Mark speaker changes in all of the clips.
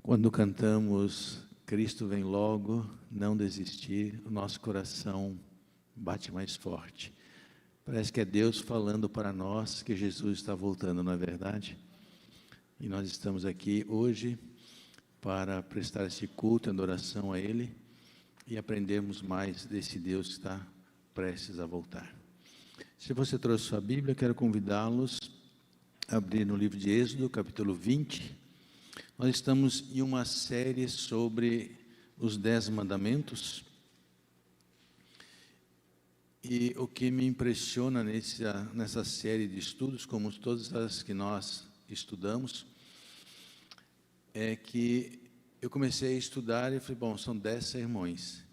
Speaker 1: Quando cantamos Cristo vem logo, não desistir, o nosso coração bate mais forte. Parece que é Deus falando para nós que Jesus está voltando, não é verdade? E nós estamos aqui hoje para prestar esse culto e adoração a Ele e aprendermos mais desse Deus que está prestes a voltar. Se você trouxe sua Bíblia, quero convidá-los a abrir no livro de Êxodo, capítulo 20. Nós estamos em uma série sobre os 10 mandamentos. E o que me impressiona nessa série de estudos, como todas as que nós estudamos, é que eu comecei a estudar e falei, bom, são 10 sermões.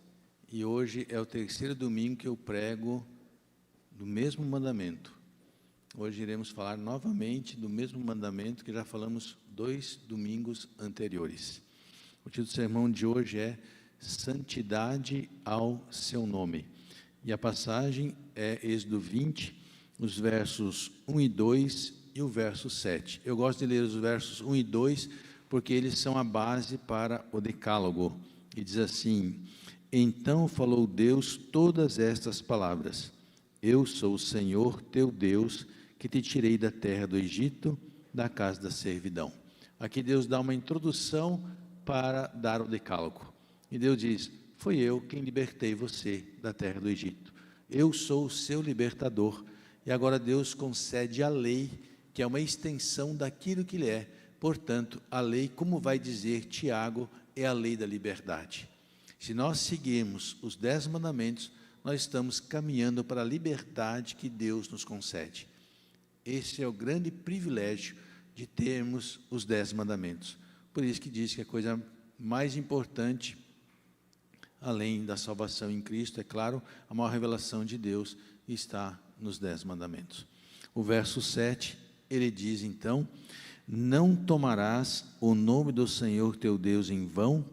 Speaker 1: E hoje é o terceiro domingo que eu prego do mesmo mandamento. Hoje iremos falar novamente do mesmo mandamento que já falamos 2 domingos anteriores. O título do sermão de hoje é Santidade ao seu nome. E a passagem é Êxodo 20, os versos 1 e 2 e o verso 7. Eu gosto de ler os versos 1 e 2 porque eles são a base para o decálogo. E diz assim: Então falou Deus todas estas palavras: Eu sou o Senhor teu Deus, que te tirei da terra do Egito, da casa da servidão. Aqui Deus dá uma introdução para dar o decálogo. E Deus diz: foi eu quem libertei você da terra do Egito. Eu sou o seu libertador. E agora Deus concede a lei, que é uma extensão daquilo que Ele é. Portanto, a lei, como vai dizer Tiago, é a lei da liberdade. Se nós seguirmos os 10 mandamentos, nós estamos caminhando para a liberdade que Deus nos concede. Esse é o grande privilégio de termos os 10 mandamentos. Por isso que diz que a coisa mais importante, além da salvação em Cristo, é claro, a maior revelação de Deus está nos 10 mandamentos. O verso 7, ele diz então: Não tomarás o nome do Senhor teu Deus em vão,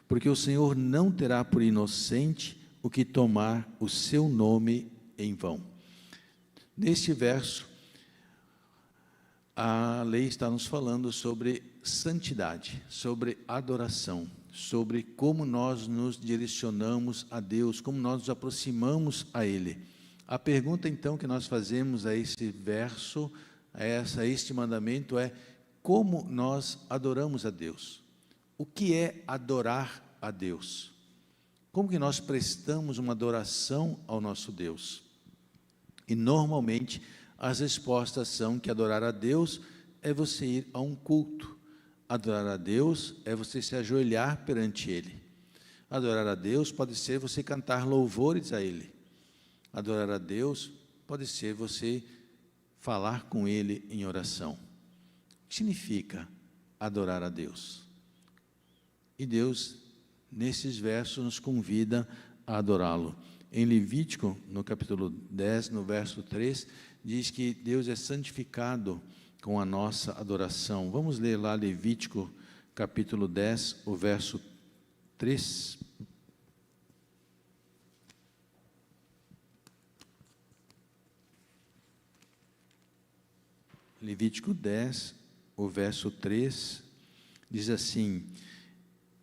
Speaker 1: porque o Senhor não terá por inocente o que tomar o seu nome em vão. Neste verso, a lei está nos falando sobre santidade, sobre adoração, sobre como nós nos direcionamos a Deus, como nós nos aproximamos a Ele. A pergunta então que nós fazemos a esse verso, a este mandamento é: como nós adoramos a Deus? O que é adorar a Deus? Como que nós prestamos uma adoração ao nosso Deus? E normalmente as respostas são que adorar a Deus é você ir a um culto. Adorar a Deus é você se ajoelhar perante Ele. Adorar a Deus pode ser você cantar louvores a Ele. Adorar a Deus pode ser você falar com Ele em oração. O que significa adorar a Deus? E Deus, nesses versos, nos convida a adorá-lo. Em Levítico, no capítulo 10, no verso 3, diz que Deus é santificado com a nossa adoração. Vamos ler lá Levítico, capítulo 10, o verso 3. Levítico 10, o verso 3, diz assim: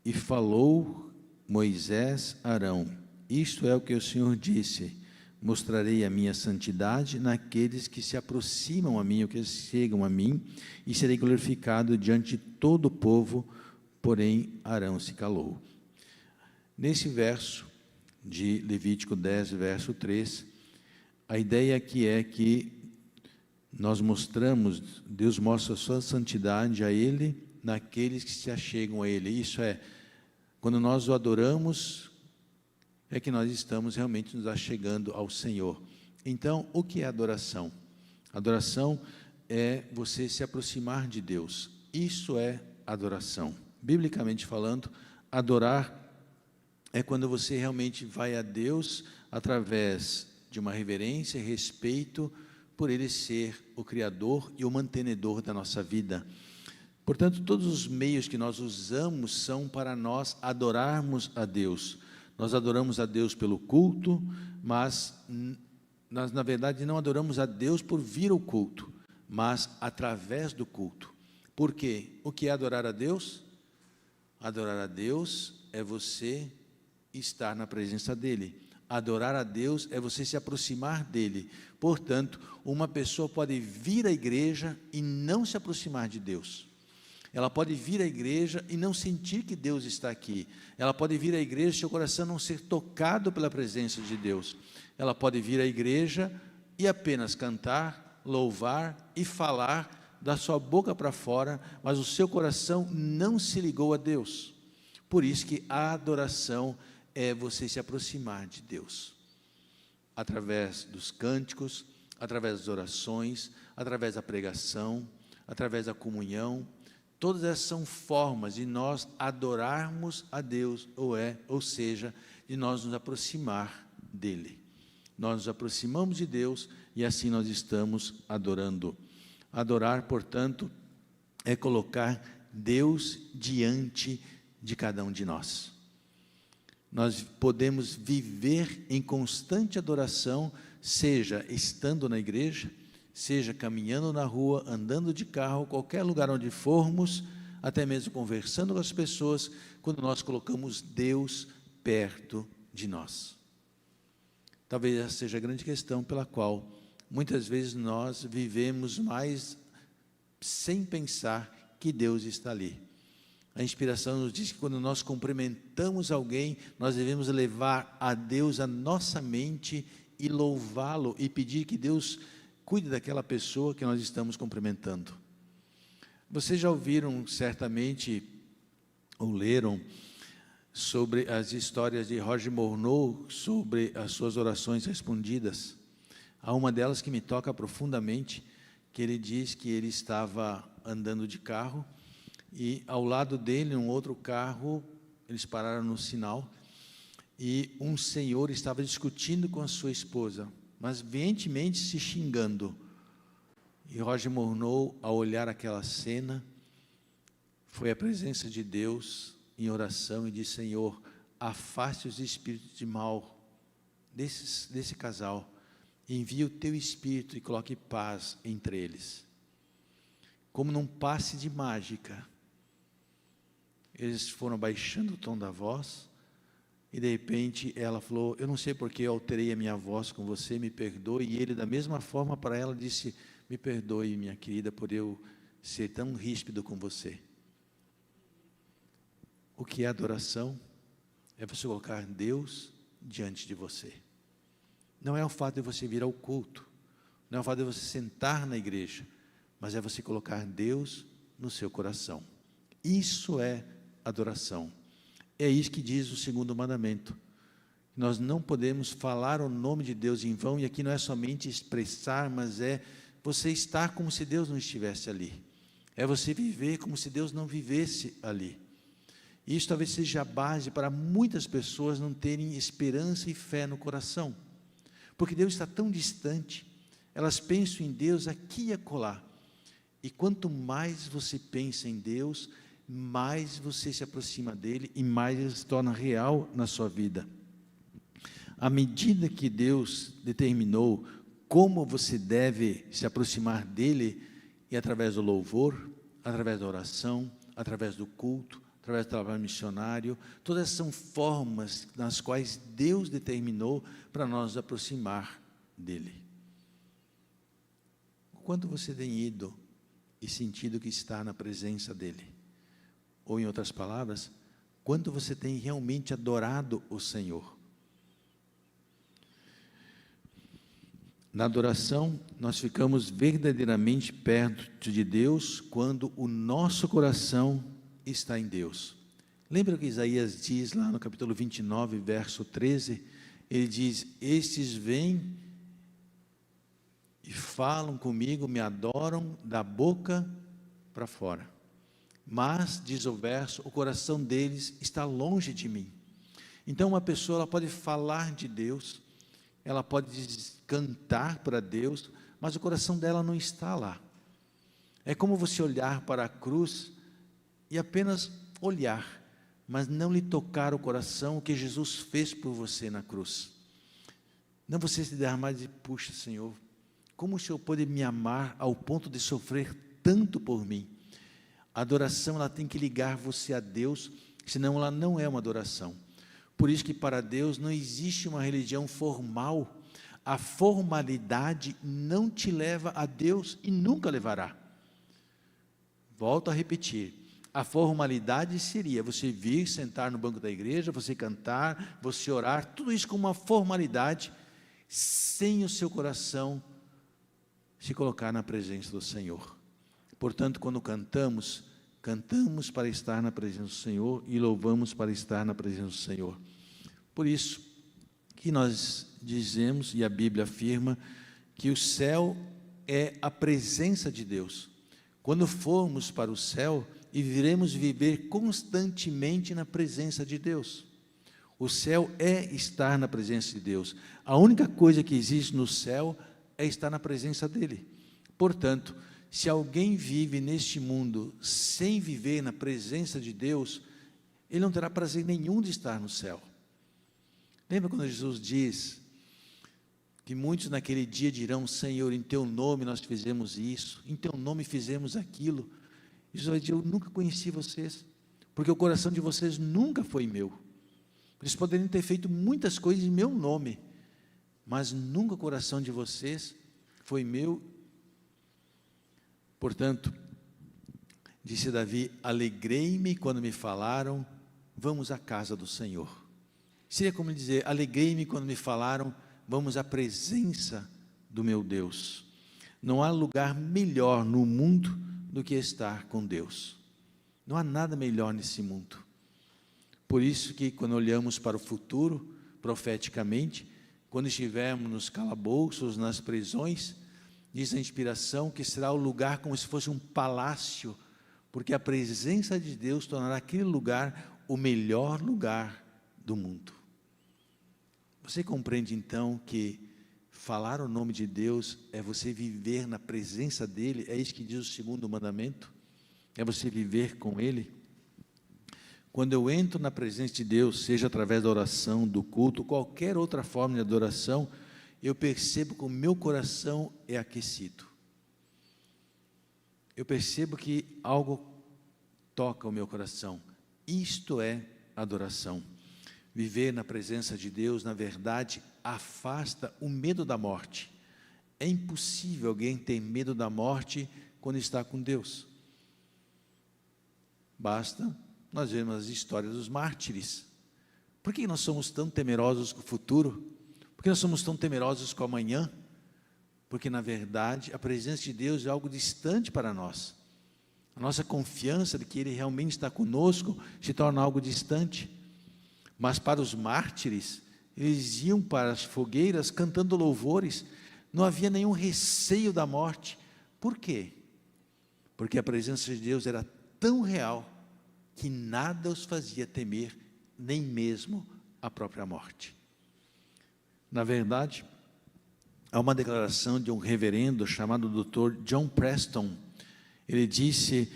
Speaker 1: E falou Moisés a Arão: Isto é o que o Senhor disse: mostrarei a minha santidade naqueles que se aproximam a mim, ou que chegam a mim, e serei glorificado diante de todo o povo. Porém, Arão se calou. Nesse verso de Levítico 10, verso 3, a ideia aqui é que nós mostramos, Deus mostra a sua santidade a Ele, naqueles que se achegam a Ele. Isso é, quando nós o adoramos, é que nós estamos realmente nos achegando ao Senhor. Então, o que é adoração? Adoração é você se aproximar de Deus. Isso é adoração. Biblicamente falando, adorar é quando você realmente vai a Deus através de uma reverência e respeito por Ele ser o Criador e o mantenedor da nossa vida. Portanto, todos os meios que nós usamos são para nós adorarmos a Deus. Nós adoramos a Deus pelo culto, mas nós, na verdade, não adoramos a Deus por vir ao culto, mas através do culto. Por quê? O que é adorar a Deus? Adorar a Deus é você estar na presença dEle. Adorar a Deus é você se aproximar dEle. Portanto, uma pessoa pode vir à igreja e não se aproximar de Deus. Ela pode vir à igreja e não sentir que Deus está aqui. Ela pode vir à igreja e seu coração não ser tocado pela presença de Deus. Ela pode vir à igreja e apenas cantar, louvar e falar da sua boca para fora, mas o seu coração não se ligou a Deus. Por isso que a adoração é você se aproximar de Deus, através dos cânticos, através das orações, através da pregação, através da comunhão. Todas essas são formas de nós adorarmos a Deus, ou seja, de nós nos aproximar dEle. Nós nos aproximamos de Deus e assim nós estamos adorando. Adorar, portanto, é colocar Deus diante de cada um de nós. Nós podemos viver em constante adoração, seja estando na igreja, seja caminhando na rua, andando de carro, qualquer lugar onde formos, até mesmo conversando com as pessoas, quando nós colocamos Deus perto de nós. Talvez essa seja a grande questão pela qual muitas vezes nós vivemos mais sem pensar que Deus está ali. A inspiração nos diz que quando nós cumprimentamos alguém, nós devemos levar a Deus a nossa mente e louvá-lo e pedir que Deus cuide daquela pessoa que nós estamos cumprimentando. Vocês já ouviram certamente, ou leram, sobre as histórias de Roger Morneau, sobre as suas orações respondidas. Há uma delas que me toca profundamente, que ele diz que ele estava andando de carro, e ao lado dele, um outro carro, eles pararam no sinal, e um senhor estava discutindo com a sua esposa, mas veementemente se xingando. E Roger Morneau, ao olhar aquela cena, foi à presença de Deus em oração e disse: Senhor, afaste os espíritos de mal desse casal, envia o teu espírito e coloque paz entre eles. Como num passe de mágica, eles foram baixando o tom da voz, e de repente ela falou: eu não sei porque eu alterei a minha voz com você, me perdoe. E ele, da mesma forma, para ela disse: me perdoe, minha querida, por eu ser tão ríspido com você. O que é adoração? É você colocar Deus diante de você. Não é o fato de você vir ao culto, não é o fato de você sentar na igreja, mas é você colocar Deus no seu coração. Isso é adoração. É isso que diz o segundo mandamento. Nós não podemos falar o nome de Deus em vão, e aqui não é somente expressar, mas é você estar como se Deus não estivesse ali. É você viver como se Deus não vivesse ali. Isso talvez seja a base para muitas pessoas não terem esperança e fé no coração, porque Deus está tão distante. Elas pensam em Deus aqui e acolá, e quanto mais você pensa em Deus, mais você se aproxima dele e mais ele se torna real na sua vida. À medida que Deus determinou como você deve se aproximar dele, e através do louvor, através da oração, através do culto, através do trabalho missionário, todas são formas nas quais Deus determinou para nós nos aproximar dele. Quando você tem ido e sentido que está na presença dele? Ou, em outras palavras, quando você tem realmente adorado o Senhor? Na adoração, nós ficamos verdadeiramente perto de Deus quando o nosso coração está em Deus. Lembra o que Isaías diz lá no capítulo 29, verso 13? Ele diz: estes vêm e falam comigo, me adoram da boca para fora, mas, diz o verso, o coração deles está longe de mim. Então uma pessoa, ela pode falar de Deus, ela pode cantar para Deus, mas o coração dela não está lá. É como você olhar para a cruz e apenas olhar, mas não lhe tocar o coração, o que Jesus fez por você na cruz. Não você se derramar e dizer: puxa, Senhor, como o Senhor pode me amar ao ponto de sofrer tanto por mim? A adoração, ela tem que ligar você a Deus, senão ela não é uma adoração. Por isso que para Deus não existe uma religião formal. A formalidade não te leva a Deus e nunca levará. Volto a repetir, a formalidade seria você vir, sentar no banco da igreja, você cantar, você orar, tudo isso com uma formalidade, sem o seu coração se colocar na presença do Senhor. Portanto, quando cantamos, cantamos para estar na presença do Senhor e louvamos para estar na presença do Senhor. Por isso que nós dizemos, e a Bíblia afirma, que o céu é a presença de Deus. Quando formos para o céu, e viremos viver constantemente na presença de Deus. O céu é estar na presença de Deus. A única coisa que existe no céu é estar na presença dEle. Portanto, se alguém vive neste mundo sem viver na presença de Deus, ele não terá prazer nenhum de estar no céu. Lembra quando Jesus diz que muitos naquele dia dirão: Senhor, em Teu nome nós fizemos isso, em Teu nome fizemos aquilo. Jesus vai dizer: eu nunca conheci vocês, porque o coração de vocês nunca foi meu. Eles poderiam ter feito muitas coisas em meu nome, mas nunca o coração de vocês foi meu. Portanto, disse Davi: alegrei-me quando me falaram, vamos à casa do Senhor. Seria como dizer: alegrei-me quando me falaram, vamos à presença do meu Deus. Não há lugar melhor no mundo do que estar com Deus. Não há nada melhor nesse mundo. Por isso que quando olhamos para o futuro, profeticamente, quando estivermos nos calabouços, nas prisões, diz a inspiração que será o lugar como se fosse um palácio, porque a presença de Deus tornará aquele lugar o melhor lugar do mundo. Você compreende então que falar o nome de Deus é você viver na presença dEle? É isso que diz o segundo mandamento, é você viver com Ele. Quando eu entro na presença de Deus, seja através da oração, do culto, qualquer outra forma de adoração, eu percebo que o meu coração é aquecido. Eu percebo que algo toca o meu coração. Isto é adoração. Viver na presença de Deus, na verdade, afasta o medo da morte. É impossível alguém ter medo da morte quando está com Deus. Basta nós vermos as histórias dos mártires. Por que nós somos tão temerosos com o futuro? Por que nós somos tão temerosos com o amanhã? Porque, na verdade, a presença de Deus é algo distante para nós. A nossa confiança de que Ele realmente está conosco se torna algo distante. Mas para os mártires, eles iam para as fogueiras cantando louvores, não havia nenhum receio da morte. Por quê? Porque a presença de Deus era tão real, que nada os fazia temer, nem mesmo a própria morte. Na verdade, há uma declaração de um reverendo chamado Dr. John Preston. Ele disse,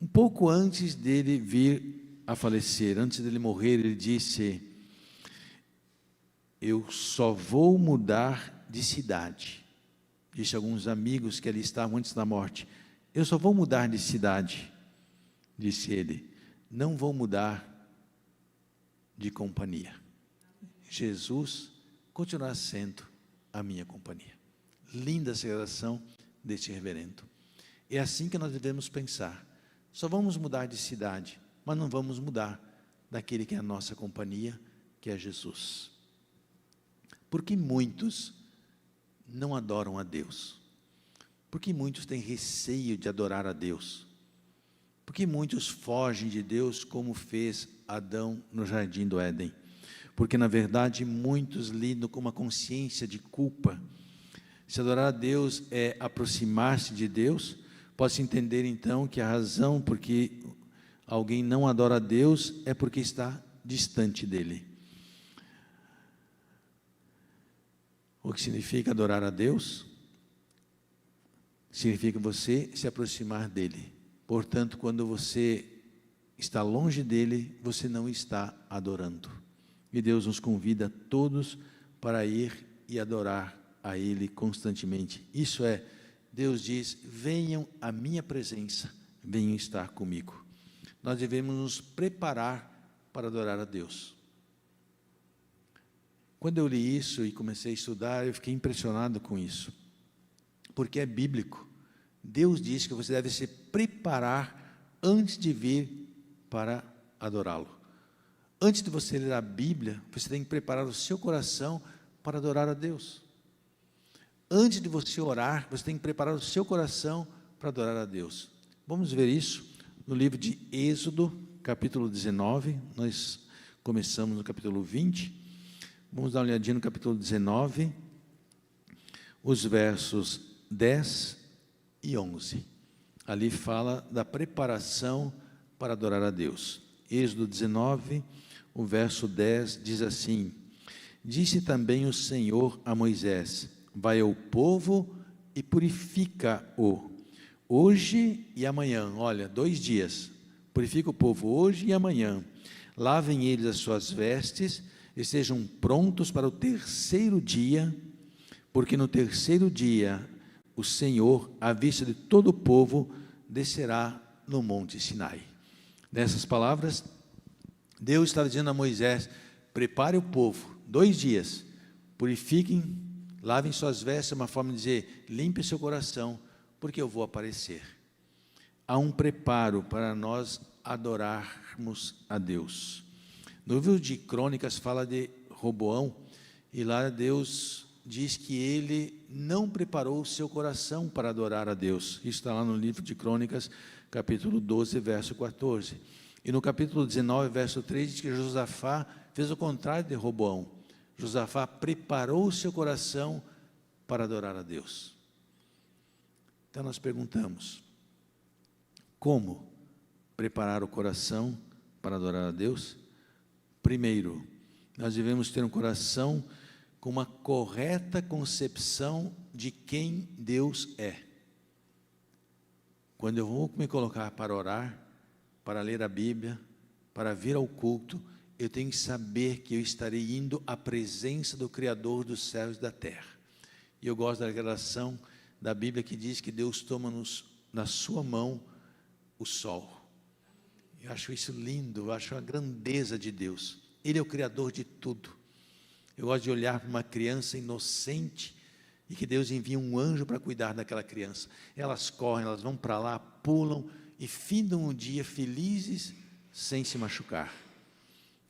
Speaker 1: um pouco antes dele vir a falecer, antes dele morrer, ele disse: eu só vou mudar de cidade. Disse a alguns amigos que ali estavam antes da morte: eu só vou mudar de cidade, disse ele, não vou mudar de companhia. Jesus continuará sendo a minha companhia. Linda essa oração deste reverendo. É assim que nós devemos pensar. Só vamos mudar de cidade, mas não vamos mudar daquele que é a nossa companhia, que é Jesus. Porque muitos não adoram a Deus? Porque muitos têm receio de adorar a Deus? Porque muitos fogem de Deus, como fez Adão no jardim do Éden? Porque, na verdade, muitos lidam com uma consciência de culpa. Se adorar a Deus é aproximar-se de Deus, pode-se entender, então, que a razão porque alguém não adora a Deus é porque está distante dEle. O que significa adorar a Deus? Significa você se aproximar dEle. Portanto, quando você está longe dEle, você não está adorando. E Deus nos convida todos para ir e adorar a Ele constantemente. Isso é, Deus diz: venham à minha presença, venham estar comigo. nós devemos nos preparar para adorar a Deus. Quando eu li isso e comecei a estudar, eu fiquei impressionado com isso, porque é bíblico. Deus diz que você deve se preparar antes de vir para adorá-lo. Antes de você ler a Bíblia, você tem que preparar o seu coração para adorar a Deus. Antes de você orar, você tem que preparar o seu coração para adorar a Deus. Vamos ver isso no livro de Êxodo, capítulo 19, nós começamos no capítulo 20, vamos dar uma olhadinha no capítulo 19, os versos 10 e 11. Ali fala da preparação para adorar a Deus. Êxodo 19, o verso 10 diz assim: disse também o Senhor a Moisés: vai ao povo e purifica-o, hoje e amanhã. Olha, 2 dias, purifica o povo hoje e amanhã. Lavem eles as suas vestes, e estejam prontos para o 3º dia, porque no 3º dia o Senhor, à vista de todo o povo, descerá no monte Sinai. Nessas palavras, Deus estava dizendo a Moisés: prepare o povo, 2 dias, purifiquem, lavem suas vestes, é uma forma de dizer, limpe seu coração, porque eu vou aparecer. Há um preparo para nós adorarmos a Deus. No livro de Crônicas fala de Roboão, e lá Deus diz que ele não preparou o seu coração para adorar a Deus. Isso está lá no livro de Crônicas, capítulo 12, verso 14. E no capítulo 19, verso 3, diz que Josafá fez o contrário de Roboão. Josafá preparou o seu coração para adorar a Deus. Então nós perguntamos, como preparar o coração para adorar a Deus? Primeiro, nós devemos ter um coração com uma correta concepção de quem Deus é. Quando eu vou me colocar para orar, para ler a Bíblia, para vir ao culto, eu tenho que saber que eu estarei indo à presença do Criador dos céus e da terra. E eu gosto da declaração da Bíblia que diz que Deus toma na sua mão o sol. Eu acho isso lindo, eu acho a grandeza de Deus. Ele é o Criador de tudo. Eu gosto de olhar para uma criança inocente e que Deus envia um anjo para cuidar daquela criança. Elas correm, elas vão para lá, pulam e findam o dia felizes sem se machucar.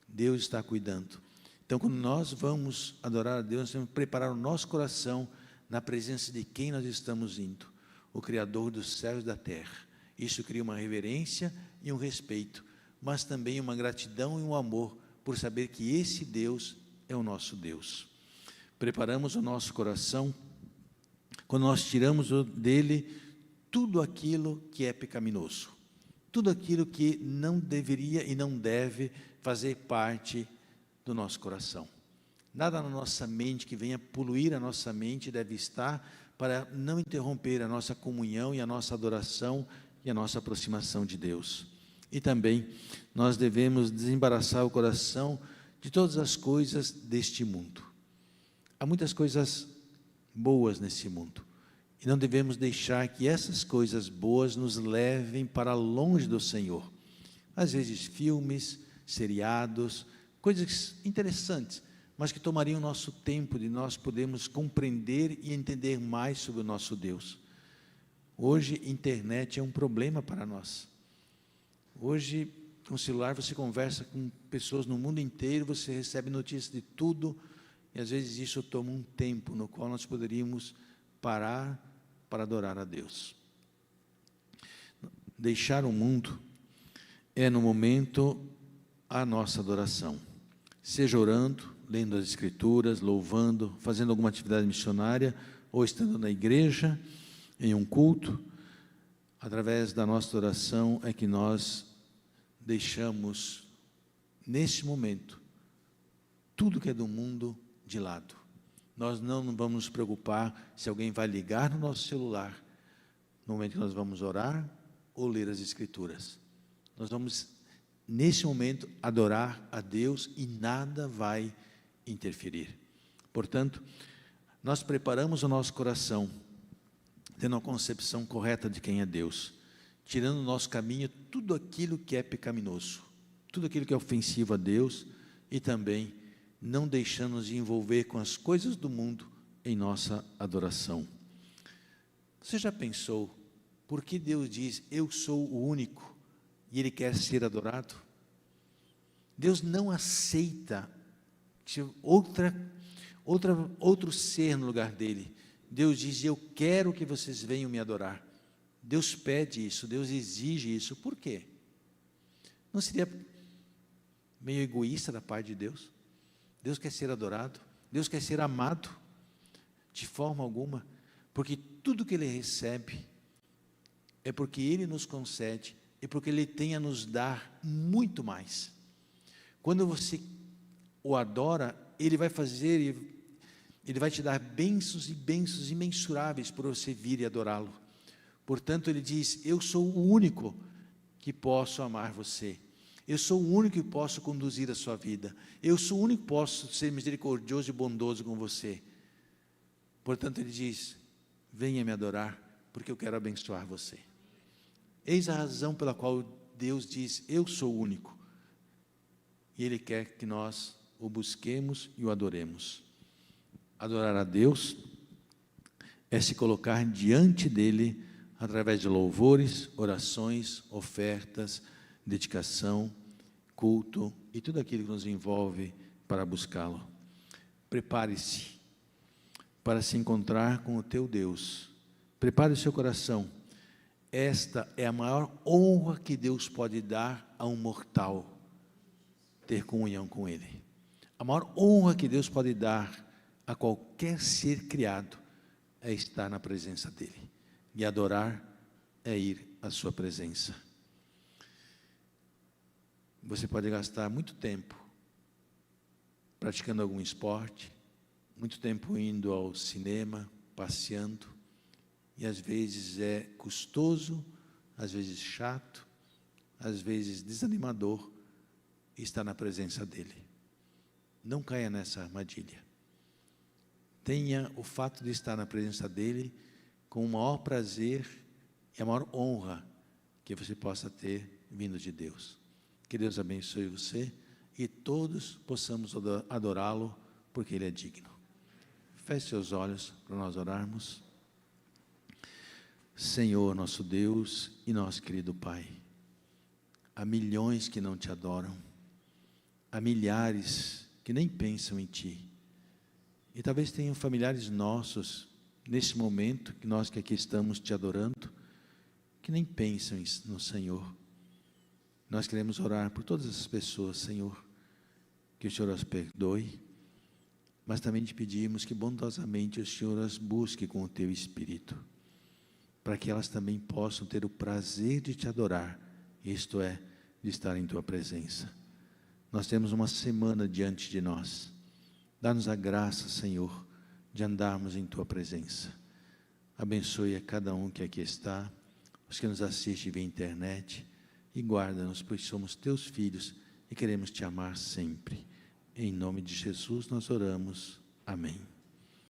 Speaker 1: Deus está cuidando. Então, quando nós vamos adorar a Deus, nós temos que preparar o nosso coração na presença de quem nós estamos indo, o Criador dos céus e da terra. Isso cria uma reverência e um respeito, mas também uma gratidão e um amor por saber que esse Deus é o nosso Deus. Preparamos o nosso coração quando nós tiramos dele tudo aquilo que é pecaminoso, tudo aquilo que não deveria e não deve fazer parte do nosso coração. Nada na nossa mente que venha poluir a nossa mente deve estar para não interromper a nossa comunhão e a nossa adoração e a nossa aproximação de Deus. E também nós devemos desembaraçar o coração de todas as coisas deste mundo. Há muitas coisas boas nesse mundo, e não devemos deixar que essas coisas boas nos levem para longe do Senhor. Às vezes filmes, seriados, coisas interessantes, mas que tomariam nosso tempo de nós podermos compreender e entender mais sobre o nosso Deus. Hoje, internet é um problema para nós. Hoje, com o celular, você conversa com pessoas no mundo inteiro, você recebe notícias de tudo, e às vezes isso toma um tempo no qual nós poderíamos parar para adorar a Deus. Deixar o mundo é, no momento, a nossa adoração. Seja orando, lendo as Escrituras, louvando, fazendo alguma atividade missionária, ou estando na igreja, em um culto, através da nossa oração é que nós deixamos, neste momento, tudo que é do mundo de lado. Nós não vamos nos preocupar se alguém vai ligar no nosso celular, no momento que nós vamos orar ou ler as Escrituras. Nós vamos, nesse momento, adorar a Deus e nada vai interferir. Portanto, nós preparamos o nosso coração, tendo a concepção correta de quem é Deus. tirando do nosso caminho tudo aquilo que é pecaminoso, tudo aquilo que é ofensivo a Deus, e também não deixando-nos envolver com as coisas do mundo em nossa adoração. Você já pensou por que Deus diz, eu sou o único, e Ele quer ser adorado? Deus não aceita outro ser no lugar dele. Deus diz, eu quero que vocês venham me adorar. Deus pede isso, Deus exige isso. Por quê? Não seria meio egoísta da parte de Deus? Deus quer ser adorado, Deus quer ser amado, de forma alguma, porque tudo que Ele recebe é porque Ele nos concede e porque Ele tem a nos dar muito mais. Quando você o adora, Ele vai fazer, Ele vai te dar bênçãos e bênçãos imensuráveis por você vir e adorá-lo. Portanto, Ele diz, eu sou o único que posso amar você. Eu sou o único que posso conduzir a sua vida. Eu sou o único que posso ser misericordioso e bondoso com você. Portanto, Ele diz, venha me adorar, porque eu quero abençoar você. Eis a razão pela qual Deus diz, eu sou o único. E Ele quer que nós o busquemos e o adoremos. Adorar a Deus é se colocar diante dEle, através de louvores, orações, ofertas, dedicação, culto e tudo aquilo que nos envolve para buscá-lo. Prepare-se para se encontrar com o teu Deus. Prepare o seu coração. Esta é a maior honra que Deus pode dar a um mortal, ter comunhão com Ele. A maior honra que Deus pode dar a qualquer ser criado é estar na presença dEle. E adorar é ir à sua presença. Você pode gastar muito tempo praticando algum esporte, muito tempo indo ao cinema, passeando, e às vezes é custoso, às vezes chato, às vezes desanimador estar na presença dEle. Não caia nessa armadilha. Tenha o fato de estar na presença dEle com o maior prazer e a maior honra que você possa ter vindo de Deus. Que Deus abençoe você e todos possamos adorá-lo, porque Ele é digno. Feche seus olhos para nós orarmos. Senhor, nosso Deus e nosso querido Pai, há milhões que não te adoram, há milhares que nem pensam em Ti, e talvez tenham familiares nossos, nesse momento, que nós que aqui estamos te adorando, que nem pensam no Senhor. Nós queremos orar por todas essas pessoas, Senhor, que o Senhor as perdoe, mas também te pedimos que bondosamente o Senhor as busque com o Teu Espírito, para que elas também possam ter o prazer de te adorar, isto é, de estar em Tua presença. Nós temos uma semana diante de nós. Dá-nos a graça, Senhor, de andarmos em Tua presença. Abençoe a cada um que aqui está, os que nos assistem via internet, e guarda-nos, pois somos Teus filhos e queremos Te amar sempre. Em nome de Jesus nós oramos. Amém.